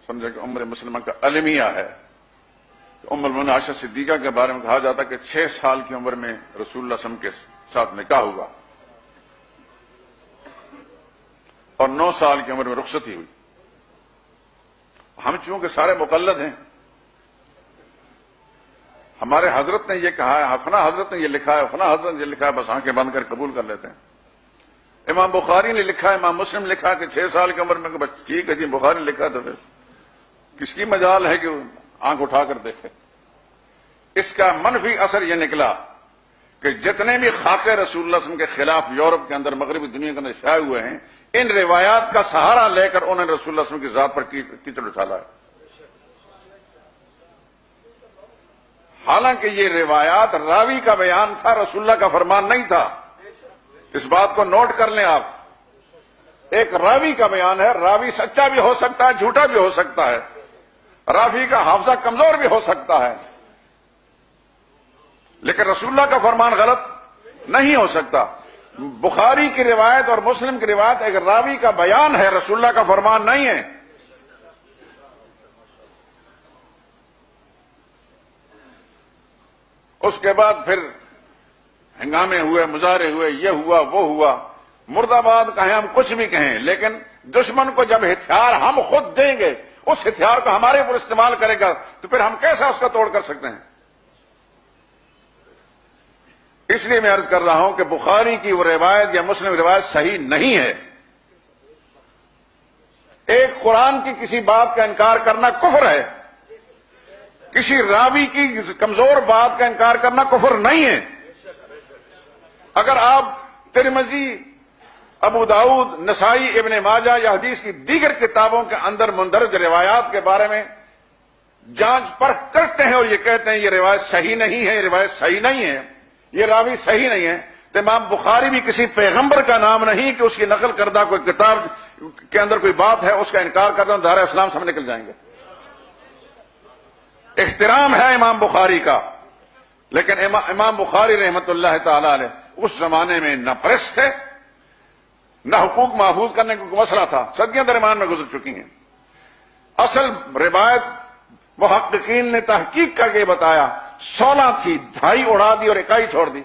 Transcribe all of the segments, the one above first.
سمجھا کہ عمر مسلمہ کا المیہ ہے. ام المؤمنین عائشہ صدیقہ کے بارے میں کہا جاتا کہ 6 سال کی عمر میں رسول اللہ صلی اللہ علیہ وسلم کے ساتھ نکاح ہوا اور 9 سال کی عمر میں رخصتی ہوئی. ہم چونکہ سارے مقلد ہیں، ہمارے حضرت نے یہ کہا ہے، فلاں حضرت نے یہ لکھا ہے، فلاں حضرت نے یہ لکھا ہے، بس آنکھیں بند کر قبول کر لیتے ہیں. امام بخاری نے لکھا ہے، امام مسلم نے لکھا کہ 6 سال کی عمر میں ٹھیک ہے جی، بخاری نے لکھا تو پھر کس کی مجال ہے کہ آنکھ اٹھا کر دیکھے. اس کا منفی اثر یہ نکلا کہ جتنے بھی خاکے رسول اللہ صلی اللہ علیہ وسلم کے خلاف یورپ کے اندر، مغربی دنیا کے اندر شائع ہوئے ہیں، ان روایات کا سہارا لے کر انہوں نے رسول اللہ صلی اللہ علیہ وسلم کی ذات پر کیچڑ اچھالا ہے. حالانکہ یہ روایات راوی کا بیان تھا، رسول اللہ کا فرمان نہیں تھا. اس بات کو نوٹ کر لیں آپ. ایک راوی کا بیان ہے، راوی سچا بھی ہو سکتا ہے، جھوٹا بھی ہو سکتا ہے، راوی کا حافظہ کمزور بھی ہو سکتا ہے، لیکن رسول اللہ کا فرمان غلط نہیں ہو سکتا. بخاری کی روایت اور مسلم کی روایت ایک راوی کا بیان ہے، رسول اللہ کا فرمان نہیں ہے. اس کے بعد پھر ہنگامے ہوئے، مظاہرے ہوئے، یہ ہوا وہ ہوا. مرد آباد کہیں، ہم کچھ بھی کہیں، لیکن دشمن کو جب ہتھیار ہم خود دیں گے، اس ہتھیار کو ہمارے اوپر استعمال کرے گا، تو پھر ہم کیسا اس کا توڑ کر سکتے ہیں؟ اس لیے میں عرض کر رہا ہوں کہ بخاری کی وہ روایت یا مسلم روایت صحیح نہیں ہے. ایک قرآن کی کسی بات کا انکار کرنا کفر ہے، کسی راوی کی کمزور بات کا انکار کرنا کفر نہیں ہے. اگر آپ ترمذی، ابو داؤد، نسائی، ابن ماجہ یا حدیث کی دیگر کتابوں کے اندر مندرج روایات کے بارے میں جانچ پرکھ کرتے ہیں اور یہ کہتے ہیں یہ روایت صحیح نہیں ہے، یہ روایت صحیح نہیں ہے، یہ راوی صحیح نہیں ہے، تو امام بخاری بھی کسی پیغمبر کا نام نہیں کہ اس کی نقل کردہ کوئی کتاب کے اندر کوئی بات ہے اس کا انکار کرتا ہوں دائرہ اسلام سے ہم نکل جائیں گے. احترام ہے امام بخاری کا، لیکن امام بخاری رحمت اللہ تعالی علیہ اس زمانے میں نہ پریس تھے، نہ حقوق محفوظ کرنے کا کوئی مسئلہ تھا. صدیاں درمیان میں گزر چکی ہیں. اصل روایت محققین نے تحقیق کر کے بتایا 16 تھی، 2.5 اڑا دی اور 1 چھوڑ دی.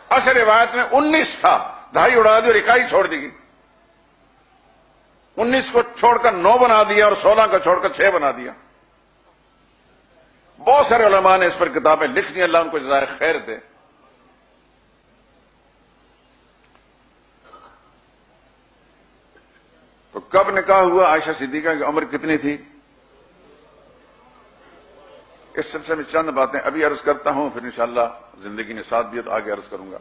اصل روایت میں 19 تھا، 2.5 اڑا دی اور 1 چھوڑ دی. 19 کو چھوڑ کر 9 بنا دیا اور 16 کو چھوڑ کر 6 بنا دیا. بہت سارے علماء نے اس پر کتابیں لکھ دی، اللہ ان کو جزائے خیر دے. تو کب نکاح ہوا؟ عائشہ صدیقہ کی عمر کتنی تھی؟ اس سلسلے میں چند باتیں ابھی عرض کرتا ہوں، پھر انشاءاللہ زندگی نے ساتھ دیا تو آگے عرض کروں گا.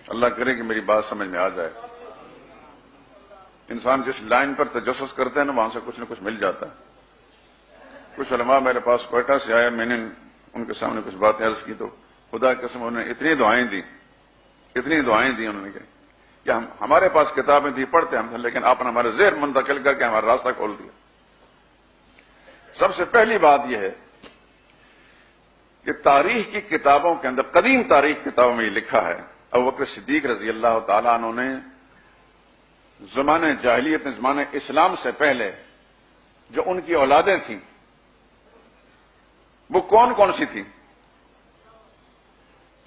اللہ کرے کہ میری بات سمجھ میں آ جائے. انسان جس لائن پر تجسس کرتے ہیں نا، وہاں سے کچھ نہ کچھ مل جاتا ہے. کچھ علماء میرے پاس کوئٹہ سے آیا، میں نے ان کے سامنے کچھ باتیں عرض کی تو خدا کی قسم انہوں نے اتنی دعائیں دی انہوں نے کہ ہمارے پاس کتابیں تھی، پڑھتے ہم تھے، لیکن آپ نے ہمارے ذہن منتقل کر کے ہمارا راستہ کھول دیا. سب سے پہلی بات یہ ہے کہ تاریخ کی کتابوں کے اندر، قدیم تاریخ کتابوں میں یہ لکھا ہے، ابوبکر صدیق رضی اللہ تعالیٰ عنہ نے زمانے جاہلیت میں، زمانے اسلام سے پہلے جو ان کی اولادیں تھیں وہ کون کون سی تھیں؟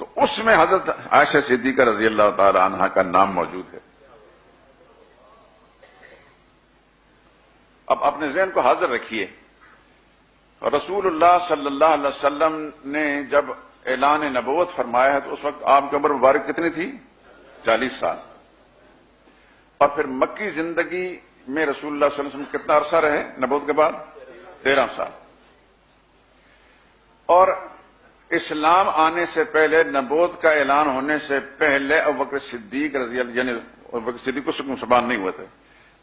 تو اس میں حضرت عائشہ صدیقہ رضی اللہ تعالی عنہا کا نام موجود ہے. اب اپنے ذہن کو حاضر رکھیے، رسول اللہ صلی اللہ علیہ وسلم نے جب اعلان نبوت فرمایا ہے تو اس وقت آپ کی عمر مبارک کتنی تھی؟ 40 سال. اور پھر مکی زندگی میں رسول اللہ صلی اللہ علیہ وسلم کتنا عرصہ رہے نبوت کے بعد؟ 13 سال. اور اسلام آنے سے پہلے، نبوت کا اعلان ہونے سے پہلے ابوبکر صدیق رضی اللہ، یعنی ابوبکر صدیق کو مسلمان نہیں ہوئے تھے،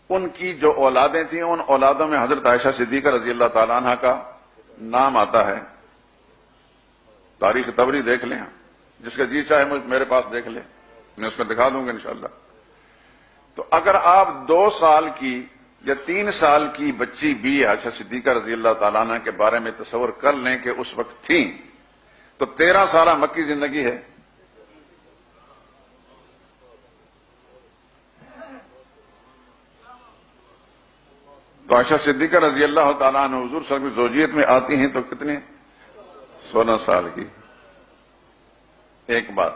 ان کی جو اولادیں تھیں ان اولادوں میں حضرت عائشہ صدیقہ رضی اللہ تعالی عنہا کا نام آتا ہے. تاریخ طبری دیکھ لیں، جس کا جی چاہے میرے پاس دیکھ لیں، میں اس کو دکھا دوں گا انشاءاللہ. تو اگر آپ 2 سال کی یا 3 سال کی بچی بھی عائشہ صدیقہ رضی اللہ تعالیٰ عنہ کے بارے میں تصور کر لیں کہ اس وقت تھیں، تو 13 سالہ مکی زندگی ہے. تو عائشہ صدیقہ رضی اللہ تعالیٰ عنہ حضور صلی اللہ علیہ وسلم کی زوجیت میں آتی ہیں تو کتنے؟ 16 سال کی. ایک بات،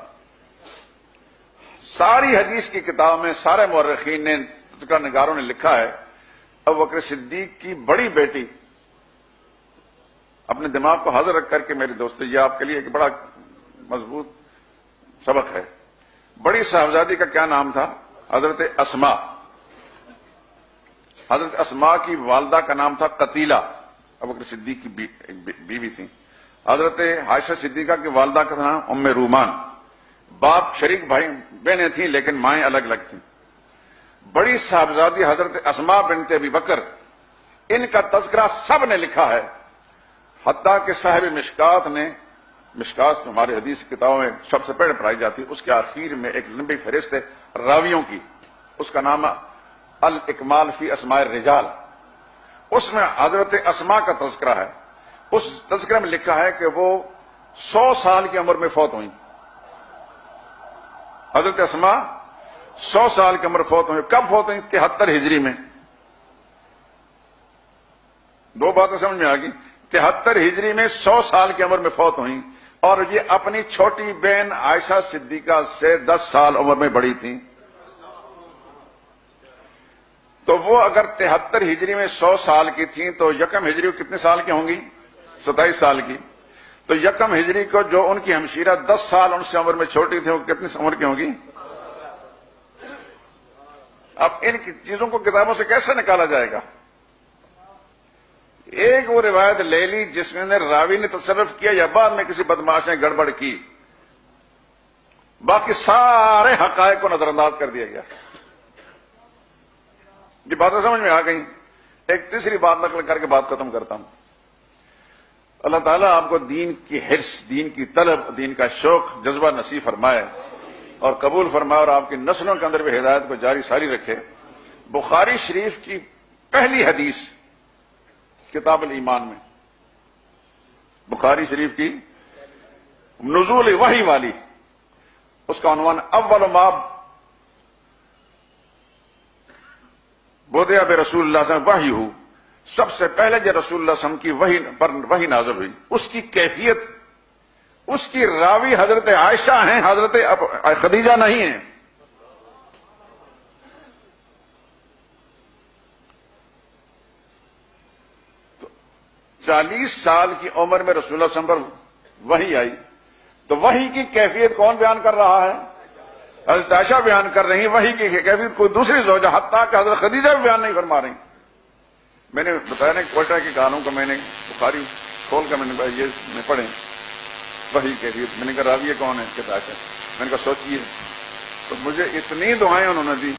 ساری حدیث کی کتاب میں سارے مورخین نے، تذکرہ نگاروں نے لکھا ہے ابو بکر صدیق کی بڑی بیٹی، اپنے دماغ کو حاضر رکھ کر کے میرے دوستو، یہ آپ کے لیے ایک بڑا مضبوط سبق ہے. بڑی صاحبزادی کا کیا نام تھا؟ حضرت اسماء. حضرت اسماء کی والدہ کا نام تھا قتیلہ، ابو بکر صدیق کی بیوی تھی. حضرت عائشہ صدیقہ کی والدہ کا نام ام رومان. باپ شریک بھائی بہنیں تھیں لیکن مائیں الگ الگ تھیں. بڑی صاحبزادی حضرت اسماء بنت ابی بکر، ان کا تذکرہ سب نے لکھا ہے، حتیٰ کہ صاحب مشکات نے، مشکات ہمارے حدیث کتابوں میں سب سے پہلے پڑھائی جاتی ہے، اس کے آخر میں ایک لمبی فہرست ہے راویوں کی، اس کا نام الاکمال فی اسماء الرجال. اس میں حضرت اسماء کا تذکرہ ہے. اس تذکرہ میں لکھا ہے کہ وہ 100 سال کی عمر میں فوت ہوئی. حضرت اسماء 100 سال کی عمر فوت ہوئی. کب فوت ہوئی؟ 73 ہجری میں. دو باتیں سمجھ میں آ گئی. 73 ہجری میں 100 سال کی عمر میں فوت ہوئی، اور یہ اپنی چھوٹی بہن عائشہ صدیقہ سے 10 سال عمر میں بڑی تھیں. تو وہ اگر 73 ہجری میں 100 سال کی تھیں تو یکم ہجری کو کتنے سال کی ہوں گی؟ 27 سال کی. تو یکم ہجری کو جو ان کی ہمشیرہ 10 سال ان سے عمر میں چھوٹی تھی، وہ کتنی عمر کی ہوں گی؟ اب ان چیزوں کو کتابوں سے کیسے نکالا جائے گا؟ ایک وہ روایت لے لی جس میں راوی نے تصرف کیا یا بعد میں کسی بدماش نے گڑبڑ کی، باقی سارے حقائق کو نظر انداز کر دیا گیا. یہ باتیں سمجھ میں آ گئی. ایک تیسری بات نقل کر کے بات ختم کرتا ہوں. اللہ تعالیٰ آپ کو دین کی حرص، دین کی طلب، دین کا شوق، جذبہ نصیب فرمائے اور قبول فرمائے، اور آپ کی نسلوں کے اندر بھی ہدایت کو جاری ساری رکھے. بخاری شریف کی پہلی حدیث کتاب الایمان میں، بخاری شریف کی نزول وحی والی، اس کا عنوان اول ما بدأ برسول اللہ صلی اللہ علیہ وسلم وحی ہو، سب سے پہلے جو رسول اللہ صلی اللہ علیہ وسلم کی پر وحی نازل ہوئی. اس کی کیفیت، اس کی راوی حضرت عائشہ ہیں، حضرت خدیجہ نہیں ہیں. تو 40 سال کی عمر میں رسول اللہ صلی اللہ علیہ وسلم پر وحی آئی، تو وحی کی کیفیت کون بیان کر رہا ہے؟ حضرت عائشہ بیان کر رہی ہیں. وحی کی کیفیت کوئی دوسری زوجہ، حتیٰ کہ حضرت خدیجہ بھی بیان نہیں فرما رہی. میں نے بتایا نا کوئٹہ کے گانوں کو میں نے بخاری کھول کر میں نے یہ میں پڑھے وحی کیفیت. میں نے کہا راویہ کون ہے؟ کہتا ہے. میں نے کہا سوچیے. تو مجھے اتنی دعائیں انہوں نے دی.